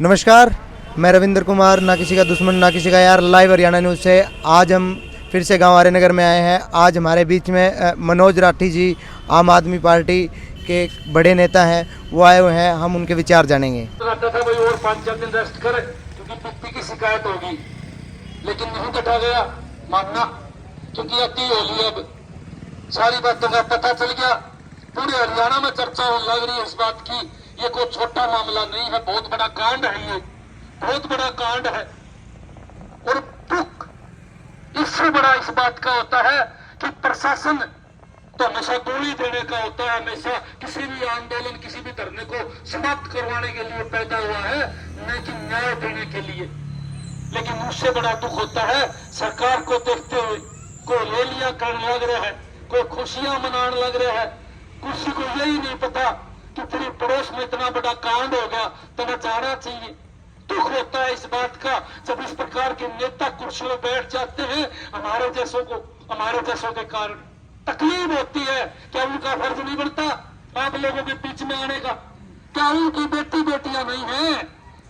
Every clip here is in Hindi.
नमस्कार, मैं रविंद्र कुमार, ना किसी का दुश्मन ना किसी का यार, लाइव हरियाणा न्यूज़ से। आज हम फिर से गांव आर्य नगर में आए हैं। आज हमारे बीच में मनोज राठी जी, आम आदमी पार्टी के बड़े नेता हैं, वो आए हुए हैं। हम उनके विचार जानेंगे। आता था भाई और 5-4 दिन रेस्ट कर, क्योंकि पित्ती की शिकायत होगी, लेकिन नहीं कटा गया मानना, क्योंकि अति होली अब सारी बातों का पता चल गया। पूरे हरियाणा में चर्चा होने लग रही है इस बात की। ये कोई छोटा मामला नहीं है, बहुत बड़ा कांड है, ये बहुत बड़ा कांड है। और दुख इससे बड़ा इस बात का होता है कि प्रशासन तो हमेशा गोली देने का होता है, हमेशा किसी भी आंदोलन, किसी भी धरने को समाप्त करवाने के लिए पैदा हुआ है, न कि न्याय देने के लिए। लेकिन उससे बड़ा दुख होता है सरकार को देखते हुए कोई रैलियां करने लग रहा है, कोई खुशियां मनाने लग रहा है। किसी को यही नहीं पता कि तेरे पड़ोस में इतना बड़ा कांड हो गया, तुम्हें जाना चाहिए। दुख होता है इस बात का जब इस प्रकार के नेता कुर्सी में बैठ जाते हैं हमारे जैसों के कारण। तकलीफ होती है। क्या उनका फर्ज नहीं बनता आप लोगों के बीच में आने का? क्या उनकी बेटियां नहीं है?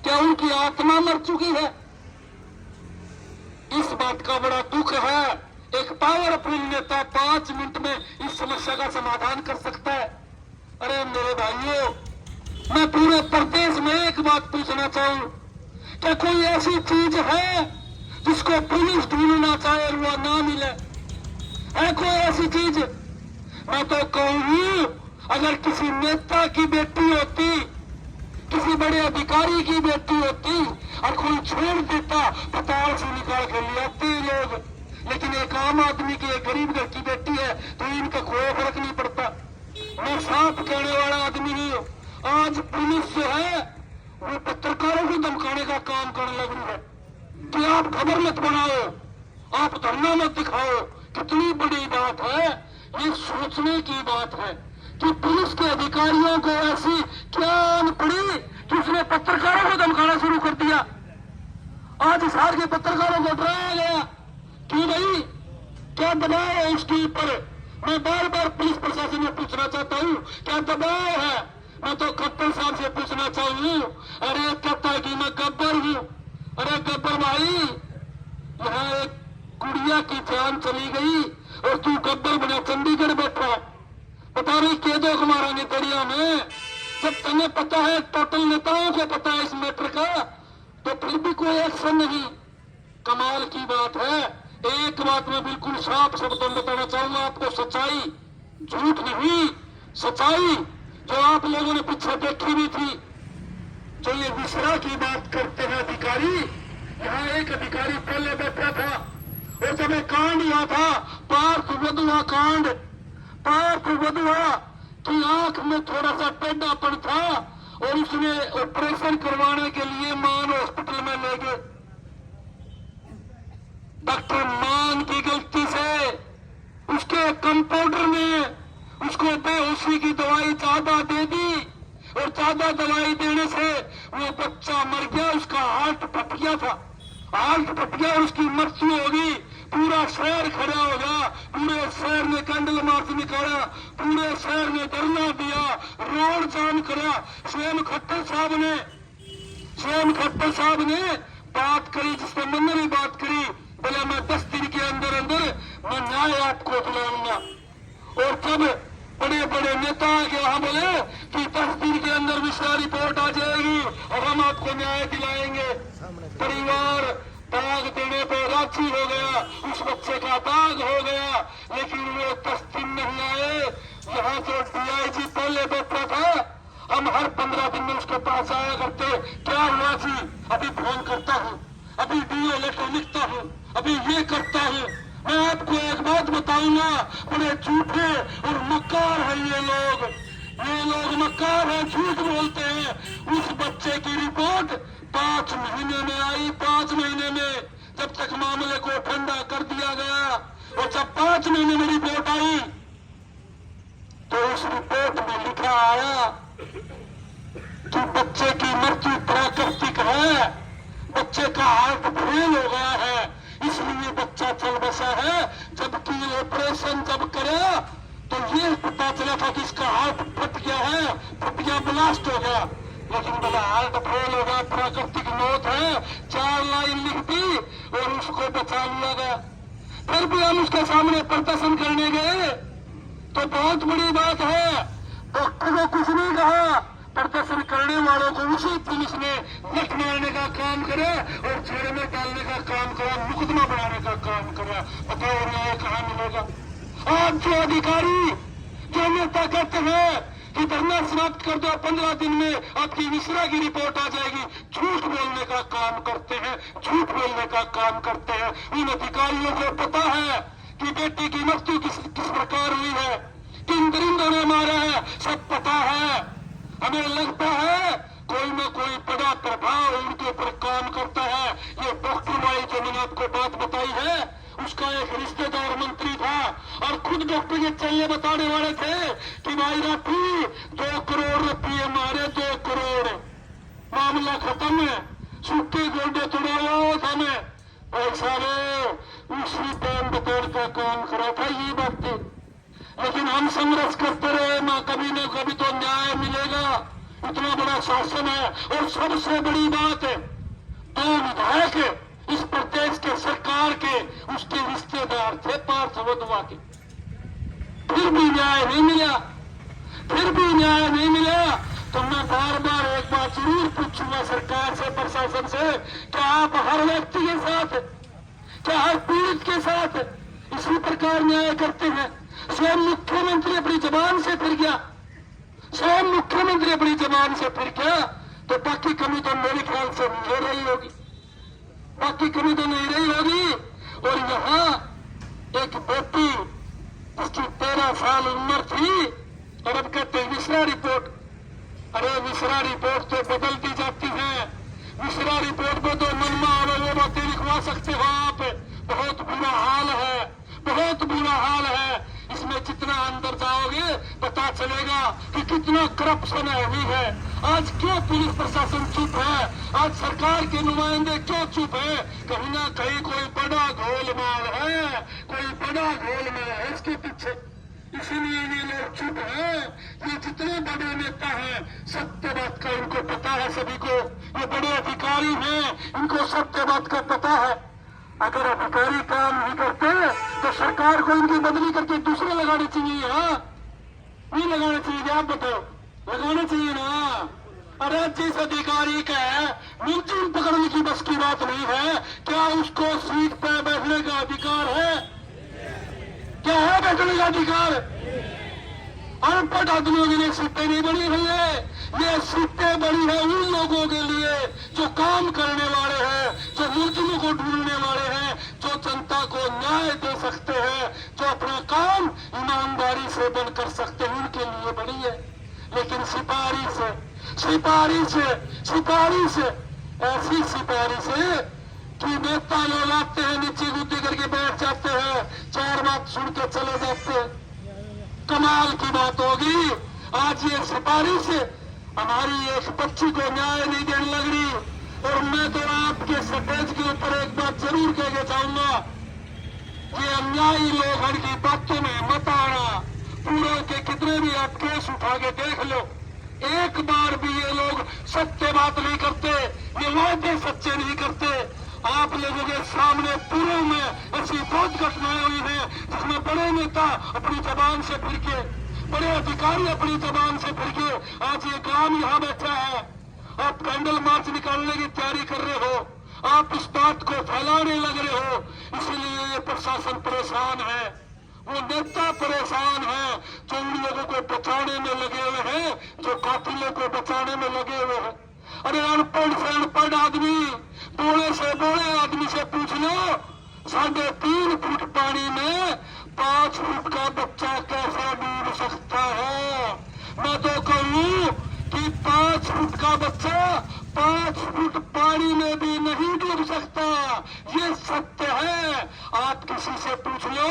क्या उनकी आत्मा मर चुकी है? इस बात का बड़ा दुख है। एक पावरफुल नेता 5 मिनट में इस समस्या का समाधान कर सकता है। अरे मेरे भाइयों, मैं पूरे प्रदेश में एक बात पूछना चाहूं, क्या कोई ऐसी चीज है जिसको पुलिस ढूंढना चाहे और वह ना मिले? है कोई ऐसी चीज? मैं तो कहूंगी, अगर किसी नेता की बेटी होती, किसी बड़े अधिकारी की बेटी होती और कोई छोड़ देता, पताल से निकाल कर ले आते लोग। लेकिन एक आम आदमी की, एक गरीब घर की बेटी है तो इनका कोई फर्क नहीं पड़ता। मैं साफ कहने वाला आदमी नहीं हूं। आज पुलिस जो है वो पत्रकारों को धमकाने का काम करने लग रही है कि आप खबर मत बनाओ, आप धरना मत दिखाओ। कितनी बड़ी बात है, ये सोचने की बात है कि पुलिस के अधिकारियों को ऐसी क्या आन पड़ी कि उसने पत्रकारों को धमकाना शुरू कर दिया। आज हिसार के पत्रकारों को डराया गया कि भाई क्या दबाव है उसके ऊपर। मैं बार बार पुलिस प्रशासन में पूछना चाहता हूँ, क्या दबाव है? मैं तो खट्टर साहब से पूछना चाहूँ, अरे कहता है कि मैं गब्बर हूँ। अरे गब्बर भाई, यहाँ एक गुड़िया की जान चली गई और तू गब्बर बना चंडीगढ़ बैठा। पता नहीं केदो को मारेंगे दरिया में। जब तुम्हें पता है, टोटल नेताओं को पता है इस मैटर का, तो फिर भी कोई एक्शन नहीं। कमाल की बात है। एक बात मैं बिल्कुल साफ शब्दों में बताना चाहूंगा आपको, सच्चाई, झूठ नहीं, सच्चाई जो आप लोगों ने पीछे देखी भी थी। जो ये विसरा की बात करते हैं अधिकारी, यहाँ एक अधिकारी पहले बैठा था और जब एक कांड हुआ था, पार्थ वधुआ कांड, पार्थ वधुआ की आंख में थोड़ा सा टेढ़ापन था और उसने ऑपरेशन करवाने के लिए मान हॉस्पिटल में ले गए। डॉक्टर मान की गलती से उसके कंपाउंडर ने उसको बेहोशी की दवाई ज्यादा दे दी और ज्यादा दवाई देने से वो बच्चा मर गया। उसका हार्ट फट गया था, हार्ट फट गया और उसकी मृत्यु होगी। पूरा शहर खड़ा हो गया, पूरे शहर ने कैंडल मार्च निकाला, पूरे शहर ने धरना दिया, रोड जाम करा। स्वयं खट्टर साहब ने बात करी, जिसने मैंने भी बात करी, बोला मैं 10 दिन के अंदर अंदर मैं न्याय आपको दिलाऊंगा। और जब बड़े बड़े नेता के वहां बोले कि 10 दिन के अंदर विश्वा रिपोर्ट आ जाएगी और हम आपको न्याय दिलाएंगे, परिवार दाग देने पर राजी हो गया, उस बच्चे का दाग हो गया। लेकिन वो 10 दिन नहीं आए। यहाँ जो DIG पहले बैठा था, हम हर 15 दिन में उसके पास आया करते, क्या हुआ जी, अभी फोन करता हूँ, अभी DO लेटर लिखता हूँ, अभी ये करता हूँ। मैं आपको एक बात बताऊंगा, बड़े झूठे और मक्कार हैं ये लोग मक्कार हैं, झूठ बोलते हैं। उस बच्चे की रिपोर्ट 5 महीने में आई, 5 महीने में, जब तक मामले को ठंडा कर दिया गया। और जब 5 महीने में रिपोर्ट आई तो उस रिपोर्ट में लिखा आया कि बच्चे की मृत्यु प्राकृतिक है, बच्चे का हार्ट फेल हो गया है, इसलिए बच्चा चल बसा है। जबकि ऑपरेशन जब करा तो ये पता चला था कि इसका हार्ट फट गया है, फट गया, ब्लास्ट हो गया। लेकिन बड़ा हार्ट फेल हो गया, प्राकृतिक मौत है, 4 लाइन लिख दी और उसको बचा लिया गया। फिर भी हम उसके सामने प्रदर्शन करने गए तो बहुत बड़ी बात है, डॉक्टर को कुछ नहीं कहा, प्रदर्शन करने वालों को उसी पुलिस ने नट मारने का काम करा और जेल में डालने का काम करा, मुकदमा बनाने का काम करा। बताओ न्याय कहाँ मिलेगा? आज जो अधिकारी, जो नेता कहते हैं कि धरना समाप्त कर दो, 15 दिन में आपकी मिश्रा की रिपोर्ट आ जाएगी, झूठ बोलने का काम करते हैं, झूठ बोलने का काम करते हैं। इन अधिकारियों को पता है कि बेटी की मृत्यु किस प्रकार हुई है, किन दरिंदों ने मारा है, सब पता है। हमें लगता है कोई न कोई बड़ा प्रभाव उनके ऊपर काम करता है। ये डॉक्टर वाली जो मैंने आपको बात बताई है, उसका एक रिश्तेदार मंत्री था और खुद डॉक्टर के चलने बताने वाले थे कि भाई राठी 2 करोड़ रुपये मारे, 2 करोड़, मामला खत्म है, सूखे गोंडे तोड़ाओ हमें पैसा लो। उसी टाइम बताने का काम करा था ये बात थी। लेकिन हम संघर्ष करते रहे, ना कभी न कभी तो न्याय मिलेगा। इतना बड़ा शासन है और सबसे बड़ी बात है, 2 विधायक इस प्रदेश के सरकार के उसके रिश्तेदार थे पार्थ वधवा के, फिर भी न्याय नहीं मिला, फिर भी न्याय नहीं मिला। तो मैं बार बार एक बात जरूर पूछूंगा सरकार से, प्रशासन से, क्या आप हर व्यक्ति के साथ, क्या हर पीड़ित के साथ इसी प्रकार न्याय करते हैं? स्वयं मुख्यमंत्री अपनी जबान से फिर गया, स्वयं मुख्यमंत्री अपनी जबान से फिर गया, तो बाकी कमी तो मेरे ख्याल से नहीं रही होगी, बाकी कमी तो नहीं रही होगी। और यहाँ एक बेटी जिसकी 13 साल उम्र थी और अब कहते हैं मिश्रा रिपोर्ट। अरे मिश्रा रिपोर्ट तो बदल दी जाती है, मिश्रा रिपोर्ट में तो मनमा और वो बातें लिखवा सकते हो आप। बहुत बुरा हाल है, बहुत बुरा हाल है। इसमें जितना अंदर जाओगे पता चलेगा कि कितना करप्शन हुई है। आज क्यों पुलिस प्रशासन चुप है, आज सरकार के नुमाइंदे क्यों चुप है? कहीं ना कहीं कोई बड़ा गोलमाल है, कोई बड़ा गोलमाल है इसके पीछे, इसीलिए ये लोग चुप है। ये जितने बड़े नेता हैं, सत्य बात का इनको पता है सभी को, ये बड़े अधिकारी हैं, इनको सत्य बात का पता है। अगर अधिकारी काम नहीं करते तो सरकार को इनकी बदली करके दूसरे लगाने चाहिए। हाँ, नहीं लगाने चाहिए? आप बताओ, लगाने चाहिए ना। अरे जिस अधिकारी का मिलजुल पकड़ने की बस की बात नहीं है, क्या उसको सीट पर बैठने का अधिकार है? क्या है बैठने का अधिकार? अनपढ़ आदमियों के लिए सीटें नहीं बनी हुई है, ये सीटें बड़ी है उन लोगों के लिए जो काम करने वाले हैं, जो मुलजिमों को ढूंढने वाले हैं, जो जनता को न्याय दे सकते हैं, जो अपना काम ईमानदारी से बन कर सकते हैं, उनके लिए बनी है। लेकिन सिपारिश ऐसी सिपारिश कि नेता लोग आते हैं, नीचे गुद्दी करके बैठ जाते हैं, 4 बात सुन के चले जाते हैं। कमाल की बात होगी, आज ये सिफारिश हमारी एक बच्ची को न्याय नहीं देने लग रही। और मैं तो आपके स्टेज के ऊपर एक बात जरूर कह के चाहूंगा, ये अन्यायी लोग की बातों में मत आना। पूरे के कितने भी आप केस उठा के देख लो, एक बार भी ये लोग सत्य बात नहीं करते, ये वादे सच्चे नहीं करते। आप लोगों के सामने पूर्व में ऐसी बहुत घटनाएं हुई हैं जिसमें बड़े नेता अपनी जबान से फिर के, बड़े अधिकारी अपनी जबान से फिर के, आज ये काम यहाँ बैठा है, आप कैंडल मार्च निकालने की तैयारी कर रहे हो, आप इस बात को फैलाने लग रहे हो, इसलिए ये प्रशासन परेशान है, वो नेता परेशान है जो उन लोगों को बचाने में लगे हुए हैं, जो कातिलों को बचाने में लगे हुए हैं। अरे अनपढ़ से अनपढ़ आदमी, बोले से बोले आदमी से पूछ लो, 3.5 फुट पानी में 5 फुट का बच्चा कैसे डूब सकता है? मैं तो कहूँ कि 5 फुट का बच्चा 5 फुट पानी में भी नहीं डूब सकता, ये सत्य है। आप किसी से पूछ लो,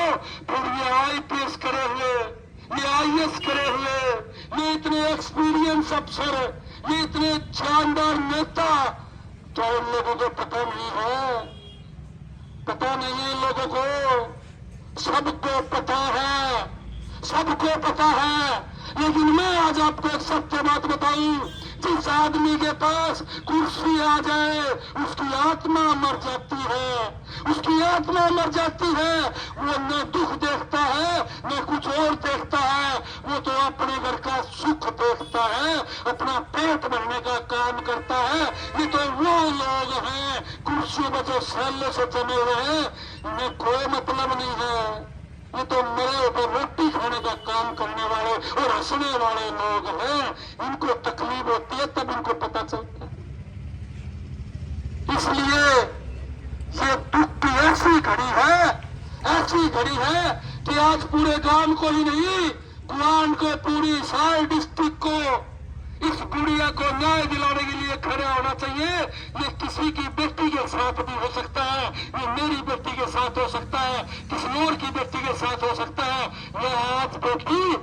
फिर ये IPS करे हुए, ये IAS करे हुए, ये इतने एक्सपीरियंस अफसर, ये इतने शानदार नेता, तो उन लोगों को पता नहीं है, पता नहीं है इन लोगों को, सबको पता है, सबको पता है। लेकिन मैं आज आपको एक सत्य बात बताऊं जिस आदमी के पास कुर्सी आ जाए उसकी आत्मा मर जाती है, उसकी आत्मा मर जाती है। वो न दुख देखता है न कुछ और देखता है, वो तो अपने घर का सुख देखता है, अपना पेट भरने का काम करता है। ये तो वो लोग हैं कुर्सियों में जो सालों से जमे हुए हैं, इन्हें कोई मतलब नहीं है। ये तो मरे ऊपर रोटी खाने का काम करने वाले और हंसने वाले लोग हैं। इनको तकलीफ होती है तब इनको पता चलता है। इसलिए ये दुख की ऐसी घड़ी है कि आज पूरे गांव को ही नहीं, गुआंड को, पूरी साल डिस्ट्रिक्ट को इस गुड़िया को न्याय दिलाने के लिए खड़ा होना चाहिए। ये किसी की बेटी के साथ भी हो सकता है, ये मेरी बेटी के साथ हो सकता है, किसी और की बेटी के साथ हो सकता है। यह आज बेटी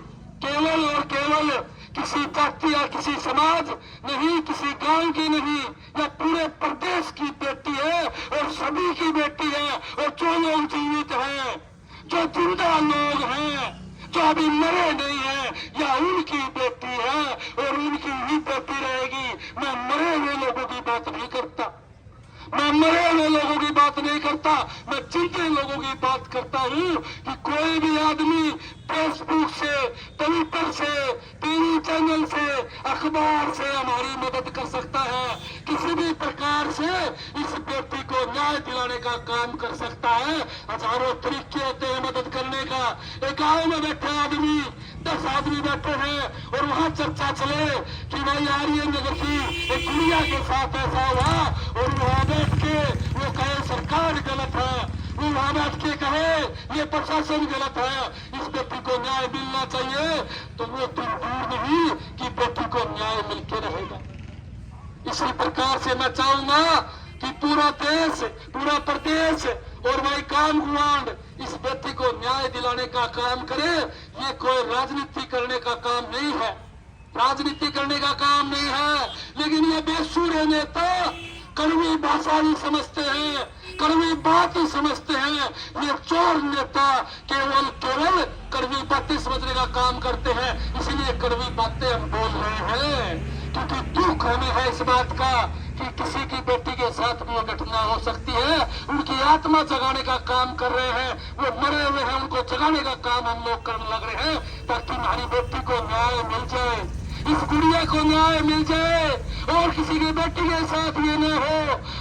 केवल और केवल किसी जाति या किसी समाज नहीं, किसी गांव की नहीं, यह पूरे प्रदेश की बेटी है और सभी की बेटी है। और जो लोग जीवित हैं, जो जिंदा लोग हैं, जो अभी मरे नहीं है, या उनकी बेटी है और उनकी ही बेटी रहेगी। मैं मरे हुए लोगों की बात नहीं करता, मैं मरे हुए लोगों की बात नहीं करता, मैं जिंदे लोगों की बात करता हूँ कि कोई भी आदमी फेसबुक से, ट्विटर से, टीवी चैनल से, अखबार से हमारी मदद कर सकता है। किसी भी प्रकार से इस बेटी को न्याय दिलाने का काम कर सकता है। हजारों तरीके होते हैं मदद करने का। एक गांव में बैठे आदमी, 10 आदमी बैठे हैं और वहां चर्चा चले कि भाई आर्यन नगर की एक गुड़िया के साथ ऐसा हुआ, और वहां बैठ के वो कहे सरकार गलत है, वो वहां बैठ के कहे ये प्रशासन गलत है, इस बेटी को न्याय मिलना चाहिए, तो वो दिन दूर नहीं कि बेटी को न्याय मिलके रहेगा। इसी प्रकार से मैं चाहूंगा कि पूरा देश, पूरा प्रदेश और भाई काम गुआंड इस बेटी को न्याय दिलाने का काम करे। ये कोई राजनीति करने का काम नहीं है, राजनीति करने का काम नहीं है। लेकिन ये बेसुरे नेता कड़वी भाषा ही समझते हैं, कड़वी बात ही समझते हैं। ये चोर नेता केवल कड़वी बातें समझने का काम करते हैं, इसीलिए कड़वी बातें हम बोल रहे हैं। क्योंकि दुख हमें है इस बात का कि किसी की बेटी के साथ भी घटना हो सकती है। उनकी आत्मा जगाने का काम कर रहे हैं, वो मरे हुए हैं, उनको जगाने का काम हम लोग करने लग रहे हैं ताकि हमारी बेटी को न्याय मिल जाए, इस गुड़िया को न्याय मिल जाए और किसी की बेटी के साथ ये न हो।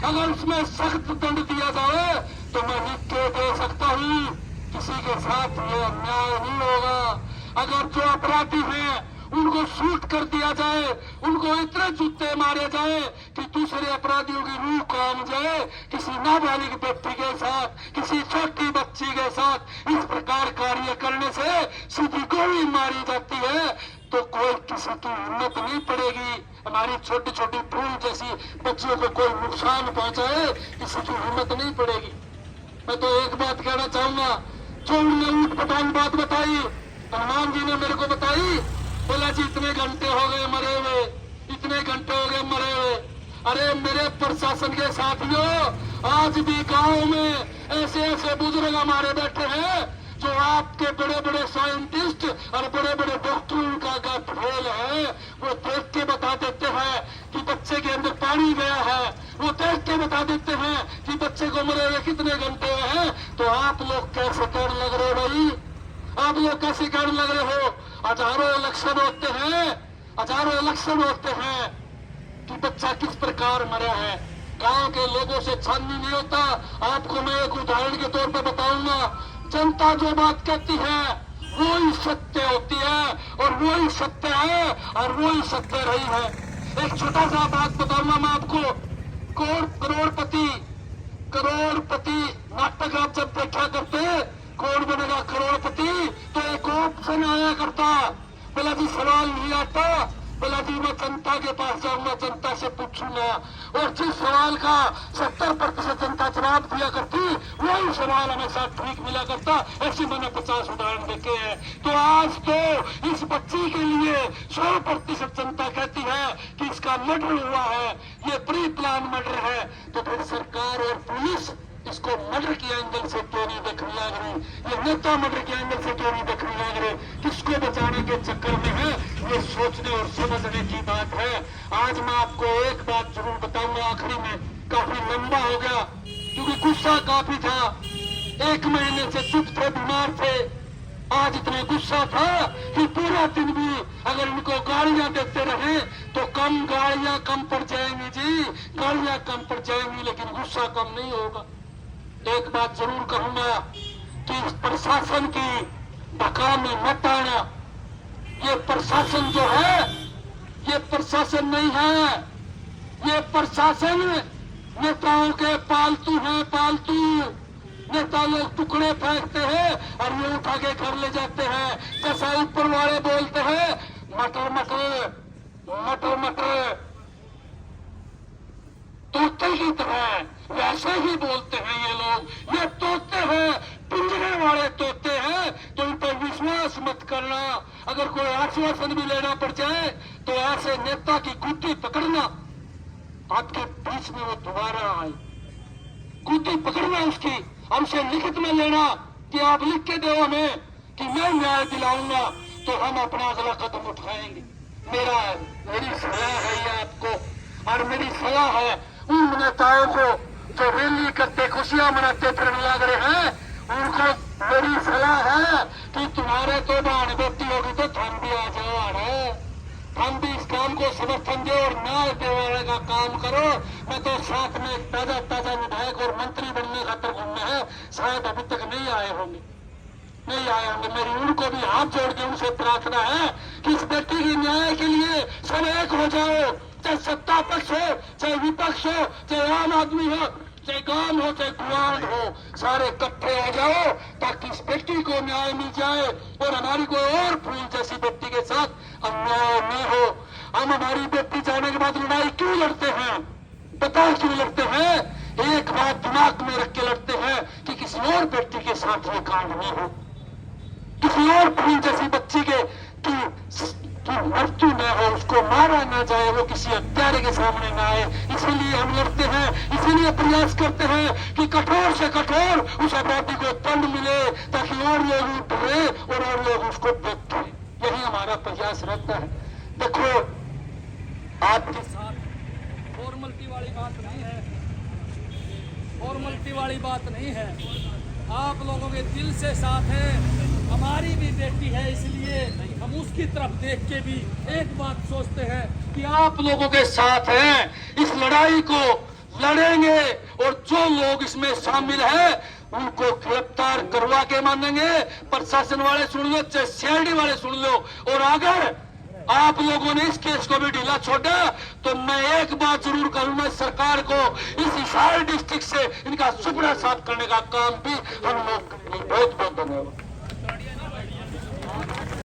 अगर उसमें सख्त दंड दिया जाए तो मैं लिख के दे सकता हूँ किसी के साथ ये अन्याय नहीं होगा। अगर जो अपराधी हैं उनको शूट कर दिया जाए, उनको इतने जूते मारे जाए कि दूसरे अपराधियों की रूह काम जाए, किसी नाबालिग व्यक्ति के साथ, किसी छोटी बच्ची के साथ इस प्रकार कार्य करने से सीधी गोली मारी जाती है तो कोई किसी की हिम्मत नहीं पड़ेगी। हमारी छोटी छोटी फूल जैसी बच्चियों को कोई नुकसान पहुंचाए, किसी की हिम्मत नहीं पड़ेगी। मैं तो एक बात कहना चाहूंगा, जो उन्होंने ऊट पटांग बात बताई, हनुमान जी ने मेरे को बताई, बोला जी इतने घंटे हो गए मरे हुए, इतने घंटे हो गए मरे हुए। अरे मेरे प्रशासन के साथियों, आज भी गांव में ऐसे ऐसे बुजुर्ग हमारे बैठे हैं जो आपके बड़े बड़े साइंटिस्ट और बड़े बड़े डॉक्टरों का फेल है। वो देख के बता देते हैं कि बच्चे के अंदर पानी गया है, वो देख के बता देते हैं कि बच्चे को मरे हुए कितने घंटे हैं। तो आप लोग कैसे कहने लग रहे हो भाई, आप लोग कैसे कहने लग रहे हो? हजारों इलेक्शन होते हैं, हजारों इलेक्शन होते हैं कि बच्चा किस प्रकार मरा है। गांव के लोगों से छाननी नहीं होता। आपको मैं एक उदाहरण के तौर पर बताऊंगा। जनता जो बात कहती है वो ही सत्य होती है और वो ही सत्य है और वो ही सत्य रही है। एक छोटा सा बात बताऊंगा मैं आपको। करोड़पति नाटक आप जब देखा करते, कौन बनेगा करोड़पति, तो एक ऑप्शन आया करता, बोला जी सवाल नहीं आता, बोला जी मैं जनता के पास जाऊंगा, जनता से पूछूंगा, और जिस सवाल का 70% जनता जवाब दिया करती वही सवाल हमेशा ठीक मिला करता। ऐसे मैंने 50 उदाहरण देखे हैं। तो आज तो इस बच्ची के लिए 100% जनता कहती है कि इसका मर्डर हुआ है, ये प्री प्लान मर्डर है। तो फिर सरकार और पुलिस इसको मर्डर के एंगल से क्यों नहीं देखने लग रहे, ये नेता मर्डर के एंगल से क्यों नहीं देखने लग रहे, किसको बचाने के चक्कर में है, ये सोचने और समझने की बात है। आज मैं आपको एक बात जरूर बताऊंगा आखिरी में, काफी लंबा हो गया क्योंकि गुस्सा काफी था, 1 महीने से चुप थे, बीमार थे। आज इतना गुस्सा था कि पूरा दिन भी अगर इनको गालियां देते रहे तो गालियां कम पड़ जाएंगी जी, गालियां कम पड़ जाएंगी, लेकिन गुस्सा कम नहीं होगा। एक बात जरूर कहूंगा कि इस प्रशासन की बका में मत आना। ये प्रशासन जो है ये प्रशासन नहीं है, ये प्रशासन नेताओं के पालतू है, पालतू। नेता लोग टुकड़े फेंकते हैं और ये उठा के घर ले जाते हैं, जैसा ऊपर वाले बोलते हैं मटर मटर मटर मटर, तोते की तरह वैसे ही बोलते हैं ये लोग। ये तोते हैं, पिंजरे वाले तोते हैं, तो इन पर विश्वास मत करना। अगर कोई आश्वासन भी लेना पड़ जाए तो ऐसे नेता की गुत्ती पकड़ना, आपके बीच में वो दोबारा आए, गुत्ती पकड़ना उसकी, हमसे लिखित में लेना कि आप लिख के दो हमें कि मैं न्याय दिलाऊंगा, तो हम अपना अगला कदम उठाएंगे। मेरी सलाह है ये आपको, और मेरी सलाह है उन नेताओं को जो रैली करते खुशियां मनाते फिरने लग रहे हैं, उनको मेरी सलाह है कि तुम्हारे तो बहन बेटी होगी तो हम भी आ जाओ, हम भी इस काम को समर्थन दो और न्याय दिलाने का काम करो। मैं तो साथ में ताजा ताजा विधायक और मंत्री बनने खातर घूमना है, शायद अभी तक नहीं आए होंगे। मेरी उनको भी हाथ जोड़ के उनसे प्रार्थना है कि इस बेटी की न्याय के लिए सब एक हो जाओ, चाहे सत्ता पक्ष हो, चाहे विपक्ष हो, चाहे आम आदमी हो, चाहे गांव हो, चाहे कुआन हो, सारे इकट्ठे हो जाओ ताकि इस बेटी को न्याय मिल जाए और हमारी कोई और फूल जैसी बेटी के साथ अन्याय नहीं हो। हम हमारी बेटी जाने के बाद लड़ाई क्यों लड़ते हैं, बताओ क्यों लड़ते हैं? एक बात दिमाग में रख के लड़ते हैं कि किसी और बेटी के साथ ये कांड नहीं हो, किसी और फूल जैसी बच्ची की मृत्यु न हो, उसको मारा न जाए, वो किसी हत्यारे के सामने न आए। इसीलिए हम लड़ते हैं, इसीलिए प्रयास करते हैं कि कठोर से कठोर उस अपराधी को दंड मिले ताकि और लोग डरे और लोग उसको देखें। यही हमारा प्रयास रहता है। देखो आपके साथ फॉर्मलिटी वाली बात नहीं है, फॉर्मलिटी वाली बात नहीं है, आप लोगों के दिल से साथ है। हमारी भी बेटी है, इसलिए हम उसकी तरफ देख के भी एक बात सोचते हैं कि आप लोगों के साथ हैं, इस लड़ाई को लड़ेंगे और जो लोग इसमें शामिल हैं उनको गिरफ्तार करवा के मानेंगे। प्रशासन वाले सुन लो, चाहे सीआईडी वाले सुन लो, और अगर आप लोगों ने इस केस को भी ढीला छोड़ा तो मैं एक बात जरूर करूंगा सरकार को, इस हिसार डिस्ट्रिक्ट से इनका सुपड़ा साफ करने का काम भी हम लोग करेंगे। बहुत बहुत धन्यवाद।